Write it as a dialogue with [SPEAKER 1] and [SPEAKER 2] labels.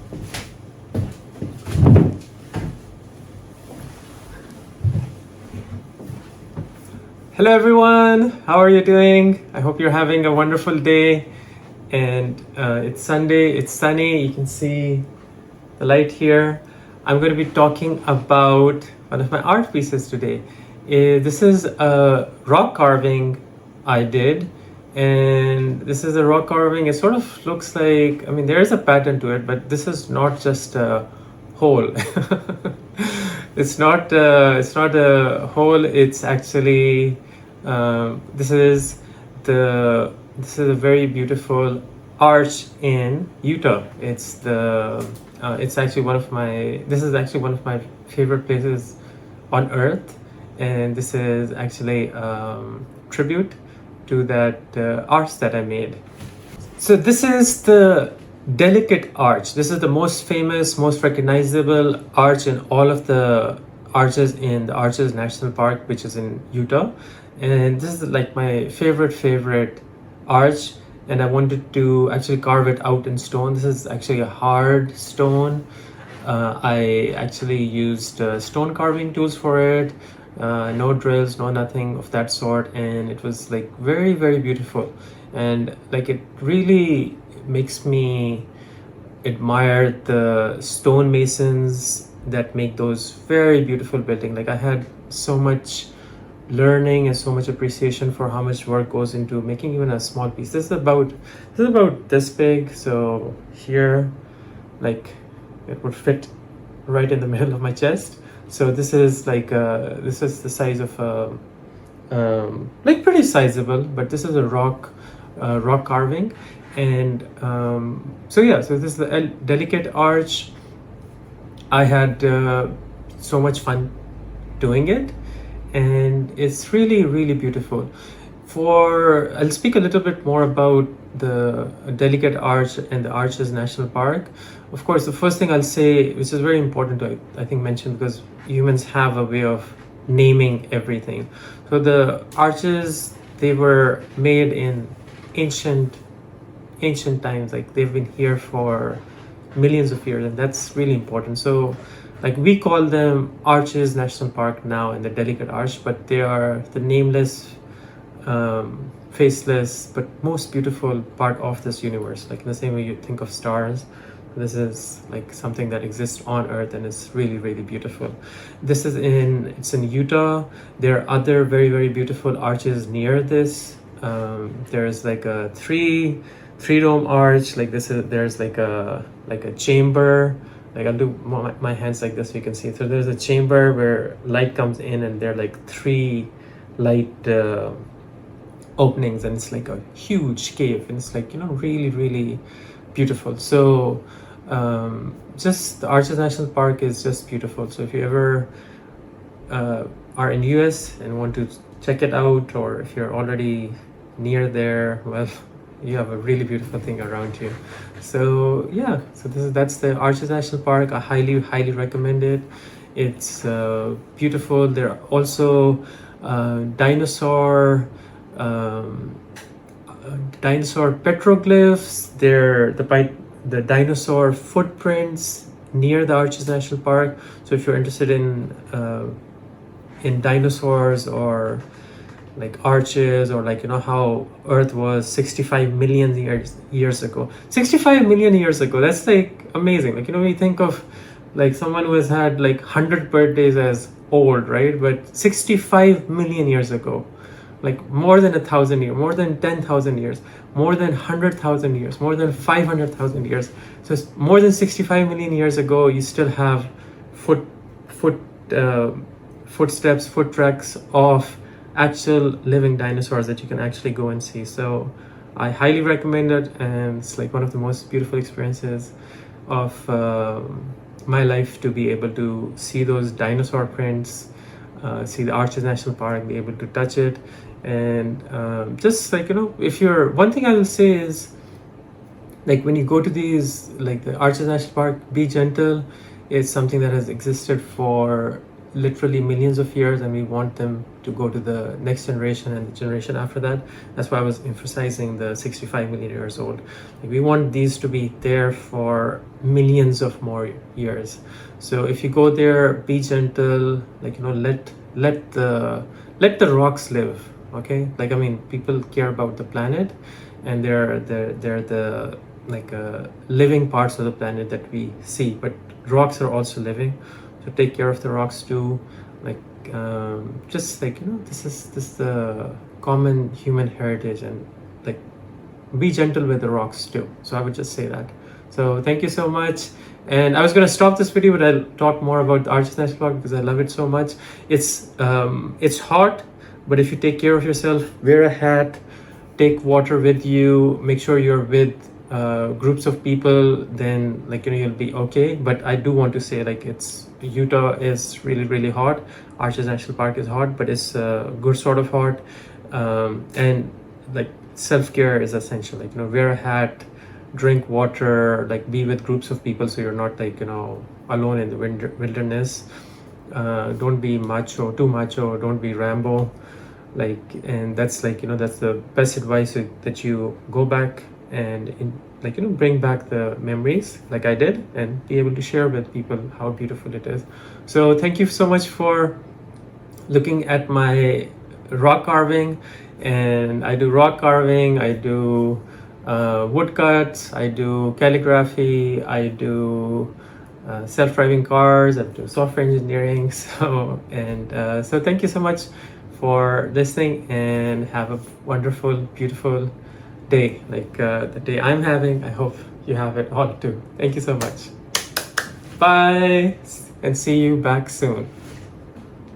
[SPEAKER 1] Hello everyone, how are you doing? I hope you're having a wonderful day. And it's Sunday, it's sunny, you can see the light here. I'm going to be talking about one of my art pieces today. This is a rock carving I did, and this is a rock carving. It sort of looks like, I mean, there is a pattern to it, but this is not just a hole. It's not a hole. It's actually this is a very beautiful arch in Utah. It's actually one of my this is actually one of my favorite places on earth, and this is actually tribute to that arch that I made. So this is the delicate arch. This is the most famous, most recognizable arch in all of the arches in the Arches National Park, which is in Utah. And this is like my favorite arch, and I wanted to actually carve it out in stone. This is actually a hard stone. I actually used stone carving tools for it, no drills, no nothing of that sort, and it was like very beautiful. And like it really makes me admire the stonemasons that make those very beautiful buildings. Like I had so much learning and so much appreciation for how much work goes into making even a small piece. This is about this big, so here, like it would fit right in the middle of my chest. So this is like this is the size of like pretty sizable, but this is a rock carving. And so this is the delicate arch. I had so much fun doing it, and it's really beautiful. I'll speak a little bit more about the delicate arch and the Arches National Park. Of course, the first thing I'll say, which is very important to I think mention, because humans have a way of naming everything. So the arches, they were made in ancient times. Like they've been here for millions of years, and that's really important. So like we call them Arches National Park now and the delicate arch, but they are the nameless, faceless, but most beautiful part of this universe. Like in the same way you think of stars, this is like something that exists on earth, and it's really beautiful. It's in Utah. There are other very beautiful arches near this. There's like a three dome arch. Like there's like a chamber. Like I'll do my hands like this so you can see. So there's a chamber where light comes in, and there are like three light openings, and it's like a huge cave, and it's like, you know, really beautiful. So just the Arches National Park is just beautiful. So if you ever are in US and want to check it out, or if you're already near there, well, you have a really beautiful thing around you. So that's the Arches National Park. I highly recommend it. It's beautiful. There are also dinosaur petroglyphs. The dinosaur footprints near the Arches National Park. So if you're interested in dinosaurs, or like arches, or like, you know, how Earth was 65 million years ago. 65 million years ago, that's like amazing. Like, you know, we think of like someone who has had like 100 birthdays as old, right? But 65 million years ago, like more than 1,000 years, more than 10,000 years, more than 100,000 years, more than 500,000 years. So it's more than 65 million years ago, you still have footsteps, foot tracks of actual living dinosaurs that you can actually go and see. So I highly recommend it, and it's like one of the most beautiful experiences of my life, to be able to see those dinosaur prints, see the Arches National Park, be able to touch it. And just like, you know, one thing I will say is, like when you go to these, like the Arches National Park, be gentle. It's something that has existed for literally millions of years, and we want them to go to the next generation and the generation after that. That's why I was emphasizing the 65 million years old. Like, we want these to be there for millions of more years. So if you go there, be gentle, like, let the rocks live. Okay, like, I mean, people care about the planet, and they're the like living parts of the planet that we see, but rocks are also living. So take care of the rocks too. Like, just like, this is the common human heritage, and like, be gentle with the rocks too. So I would just say that. So thank you so much. And I was going to stop this video, but I'll talk more about the Arches National Park because I love it so much. It's hot, but if you take care of yourself, wear a hat, take water with you, make sure you're with groups of people, then, like, you'll be okay. But I do want to say, like, Utah is really, really hot. Arches National Park is hot, but it's a good sort of hot. And like, self-care is essential. Like, wear a hat, drink water, like, be with groups of people so you're not, like, alone in the wilderness. Don't be too macho, don't be Rambo. Like, and that's, like, that's the best advice, that you go back and bring back the memories like I did, and be able to share with people how beautiful it is. So thank you so much for looking at my rock carving. And I do rock carving, I do woodcuts, I do calligraphy, I do self-driving cars, I do software engineering. So thank you so much for listening, and have a wonderful, beautiful day, like the day I'm having. I hope you have it all too. Thank you so much. Bye, and see you back soon.